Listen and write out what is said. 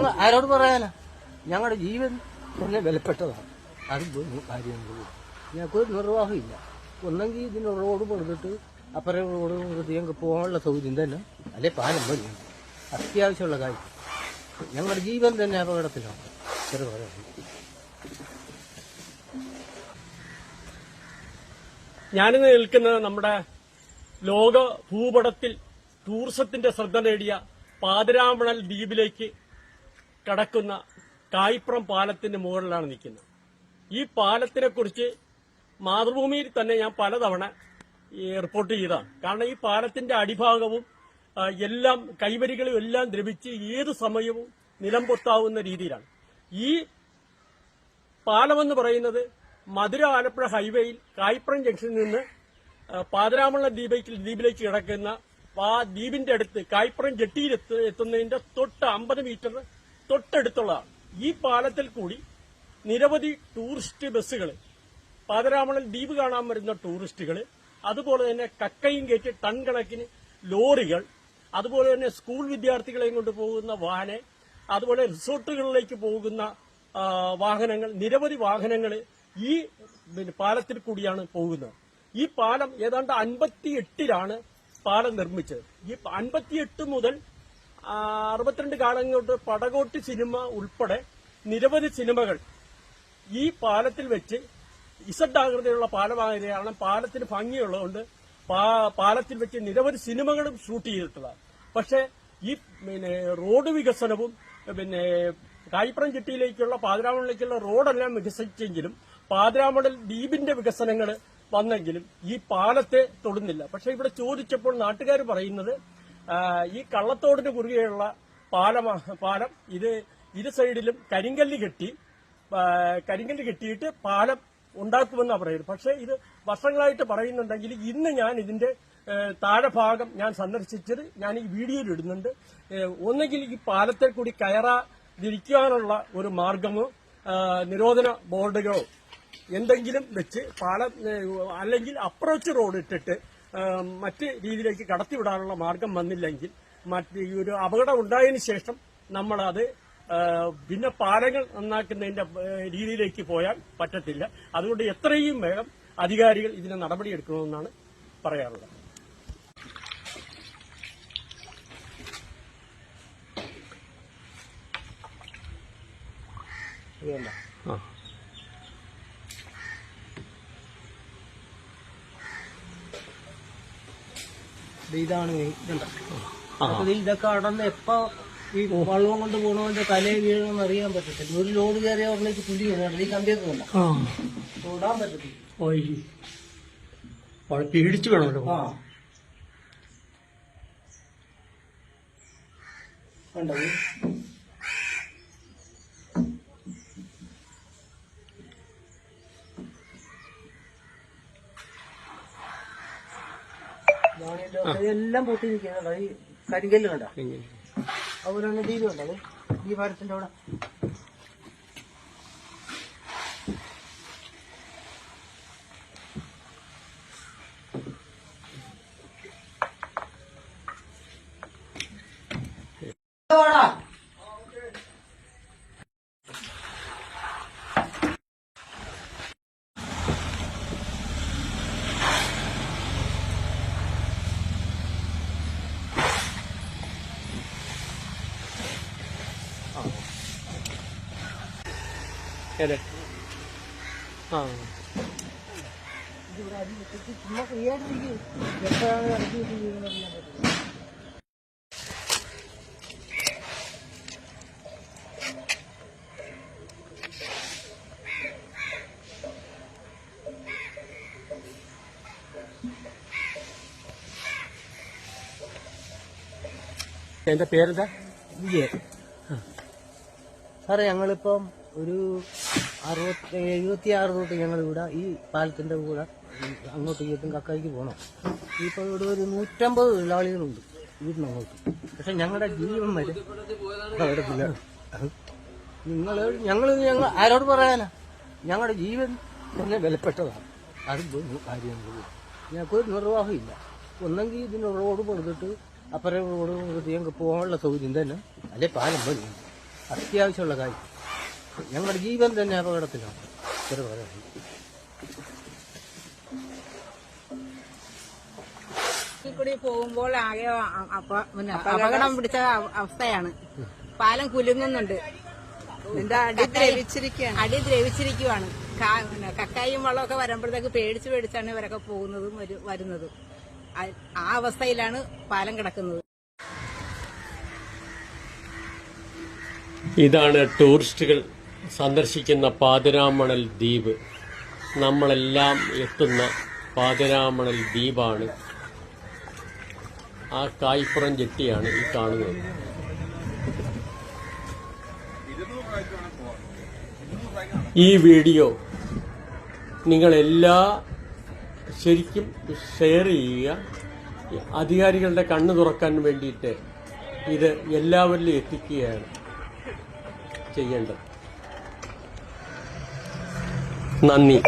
ഞങ്ങൾ ആരോട് പറയാനാ? ഞങ്ങളുടെ ജീവൻ തന്നെ വിലപ്പെട്ടതാണ്. അത് കാര്യങ്ങൾ ഞങ്ങൾക്കൊരു നിർവാഹമില്ല. ഒന്നെങ്കിൽ ഇതിന് റോഡ് കൊടുത്തിട്ട് അപ്പുറം റോഡ് കൊടുത്ത് ഞങ്ങൾക്ക് പോകാനുള്ള സൗകര്യം തന്നെ, അല്ലെ പാലം മതിയാണ്. അത്യാവശ്യമുള്ള കാര്യം. ഞങ്ങളുടെ ജീവൻ തന്നെ അപകടത്തിലാണ്. ഞാനിന്ന് നിൽക്കുന്നത് നമ്മുടെ ലോക ഭൂപടത്തിൽ ടൂറിസത്തിന്റെ ശ്രദ്ധ നേടിയ പാതിരാമണൽ ദ്വീപിലേക്ക് കടക്കുന്ന കായിപ്രം പാലത്തിന് മുകളിലാണ് നിൽക്കുന്നത്. ഈ പാലത്തിനെ കുറിച്ച് മാതൃഭൂമിയിൽ തന്നെ ഞാൻ പലതവണ റിപ്പോർട്ട് ചെയ്തതാണ്. കാരണം ഈ പാലത്തിന്റെ അടിഭാഗവും എല്ലാം കൈവരികളും എല്ലാം ദ്രവിച്ച് ഏത് സമയവും നിലം പൊത്താവുന്ന രീതിയിലാണ്. ഈ പാലമെന്ന് പറയുന്നത് മധുര ആലപ്പുഴ ഹൈവേയിൽ കായിപ്രം ജംഗ്ഷനിൽ നിന്ന് പാതിരാമണ ദ്വീപിലേക്ക് കിടക്കുന്ന ആ ദ്വീപിന്റെ അടുത്ത് കായിപ്രം ജെട്ടിയിൽ എത്തുന്നതിന്റെ 50 മീറ്റർ തൊട്ടടുത്തുള്ളതാണ്. ഈ പാലത്തിൽ കൂടി നിരവധി ടൂറിസ്റ്റ് ബസ്സുകൾ, പാതിരാമണൽ ദ്വീപ് കാണാൻ വരുന്ന ടൂറിസ്റ്റുകൾ, അതുപോലെ തന്നെ കക്കയും കയറ്റി ടൺ കണക്കിന് ലോറികൾ, അതുപോലെ തന്നെ സ്കൂൾ വിദ്യാർത്ഥികളെയും കൊണ്ട് പോകുന്ന വാന്, അതുപോലെ റിസോർട്ടുകളിലേക്ക് പോകുന്ന വാഹനങ്ങൾ, നിരവധി വാഹനങ്ങൾ ഈ പാലത്തിൽ കൂടിയാണ് പോകുന്നത്. ഈ പാലം ഏതാണ്ട് 58ലാണ് പാലം നിർമ്മിച്ചത്. ഈ 58 മുതൽ 62 കാലങ്ങോട്ട് പടകോട്ടി സിനിമ ഉൾപ്പെടെ നിരവധി സിനിമകൾ ഈ പാലത്തിൽ വെച്ച് ഇസഡ് ആകൃതിയുള്ള പാലമായതാണ്. പാലത്തിന് ഭംഗിയുള്ളതുകൊണ്ട് പാലത്തിൽ വെച്ച് നിരവധി സിനിമകളും ഷൂട്ട് ചെയ്തിട്ടുള്ളതാണ്. പക്ഷേ ഈ റോഡ് വികസനവും കായിപ്രം ജെട്ടിയിലേക്കുള്ള പാതിരാമണലിലേക്കുള്ള റോഡെല്ലാം വികസിച്ചെങ്കിലും പാതിരാമണൽ ദ്വീപിന്റെ വികസനങ്ങൾ വന്നെങ്കിലും ഈ പാലത്തെ തൊടുന്നില്ല. പക്ഷെ ഇവിടെ ചോദിച്ചപ്പോൾ നാട്ടുകാർ പറയുന്നത് ഈ കള്ളത്തോടിന് കുറുകെയുള്ള പാലം ഇത് ഇരു സൈഡിലും കരിങ്കല്ല് കെട്ടിയിട്ട് പാലം ഉണ്ടാക്കുമെന്നാണ് പറയുന്നത്. പക്ഷേ ഇത് വർഷങ്ങളായിട്ട് പറയുന്നുണ്ടെങ്കിൽ ഇന്ന് ഞാൻ ഇതിന്റെ താഴെ ഭാഗം ഞാൻ സന്ദർശിച്ചത് ഞാൻ ഈ വീഡിയോയിൽ ഇടുന്നുണ്ട്. ഒന്നെങ്കിൽ ഈ പാലത്തിൽ കൂടി കയറാതിരിക്കാനുള്ള ഒരു മാർഗമോ നിരോധന ബോർഡുകളോ എന്തെങ്കിലും വെച്ച് പാലം, അല്ലെങ്കിൽ അപ്രോച്ച് റോഡ് ഇട്ടിട്ട് മറ്റ് രീതിയിലേക്ക് കടത്തിവിടാനുള്ള മാർഗം വന്നില്ലെങ്കിൽ ഈ ഒരു അപകടം ഉണ്ടായതിനു ശേഷം നമ്മളത് പിന്നെ പാലങ്ങൾ നന്നാക്കുന്നതിന്റെ രീതിയിലേക്ക് പോയാൽ പറ്റത്തില്ല. അതുകൊണ്ട് എത്രയും വേഗം അധികാരികൾ ഇതിന് നടപടിയെടുക്കണമെന്നാണ് പറയാറുള്ളത്. ഇതാണ് ഇതൊക്കെ അടന്ന് എപ്പോ ഈ വള്ളം കൊണ്ട് പോകണവന്റെ തലയിൽ വീഴണമെന്ന് അറിയാൻ പറ്റത്തില്ല. ഒരു ലോഡ് കയറിയ ഉടലേക്ക് തുലി വീണാണ്. ഈ കമ്പിയൊക്കെ വേണ്ട തൊടാൻ പറ്റത്തില്ല. പേടിച്ചു വേണമല്ലോ. കണ്ടത് എല്ലാം പൊട്ടി നിൽക്കുന്നത് ഈ കരിങ്കല്ല് കണ്ട. അതുപോലെ തന്നെ ദ്വീപ് കണ്ടത് ഈ പാലത്തിന്റെ അവിടെ ചുമ്മാ ഫ്രീയായിട്ടിരിക്കും. എപ്പോഴാണ് ഇറക്കി വെച്ച് ചെയ്യുന്നത് അറിയാൻ പറ്റില്ല. എന്റെ പേരെന്താ? വിജയൻ. സാറേ, ഞങ്ങളിപ്പം ഒരു 76 തൊട്ട് ഞങ്ങളിവിടെ ഈ പാലത്തിന്റെ കൂടെ അങ്ങോട്ടും ഇങ്ങോട്ടും കക്കായിക്ക് പോകണം. ഇപ്പോൾ ഇവിടെ ഒരു 150 തൊഴിലാളികളുണ്ട് വീടിനങ്ങോട്ട്. പക്ഷെ ഞങ്ങളുടെ ജീവൻ വരെ അപകടത്തില്ല. ഞങ്ങൾ ആരോട് പറയാനാ? ഞങ്ങളുടെ ജീവൻ തന്നെ വിലപ്പെട്ടതാണ്. അത് കാര്യങ്ങൾ ഞങ്ങൾക്കൊരു നിർവാഹമില്ല. ഒന്നെങ്കിൽ ഇതിന് റോഡ് കൊടുത്തിട്ട് അപ്പുറം റോഡ് കൊടുത്ത് ഞങ്ങൾക്ക് പോകാനുള്ള സൗകര്യം തന്നെ, അല്ലെ പാലം മതിയാണ്. അത്യാവശ്യമുള്ള കാര്യം. ഞങ്ങളുടെ ജീവൻ തന്നെ അപകടത്തിലാണ്. ഇത്ര പറയാം. കൂടി പോകുമ്പോൾ ആകെ അപകടം പിടിച്ച അവസ്ഥയാണ്. പാലം കുലുങ്ങുന്നുണ്ട്. അടി ദ്രവിച്ചിരിക്കുവാണ്. കക്കായും വെള്ളമൊക്കെ വരുമ്പോഴത്തേക്ക് പേടിച്ചാണ് ഇവരൊക്കെ പോകുന്നതും വരുന്നതും. ആ അവസ്ഥയിലാണ് പാലം കിടക്കുന്നത്. ഇതാണ് ടൂറിസ്റ്റുകൾ സന്ദർശിക്കുന്ന പാതിരാമണൽ ദ്വീപ്. നമ്മളെല്ലാം എത്തുന്ന പാതിരാമണൽ ദ്വീപാണ്. ആ കായ്പുറം ജെട്ടിയാണ് ഈ കാണുന്നത്. ഈ വീഡിയോ നിങ്ങളെല്ലാ ശരിക്കും ഷെയർ ചെയ്യുക. അധികാരികളുടെ കണ്ണു തുറക്കാൻ വേണ്ടിയിട്ട് ഇത് എല്ലാവരിലും എത്തിക്കുകയാണ് ചെയ്യേണ്ടത്. നന്ദി.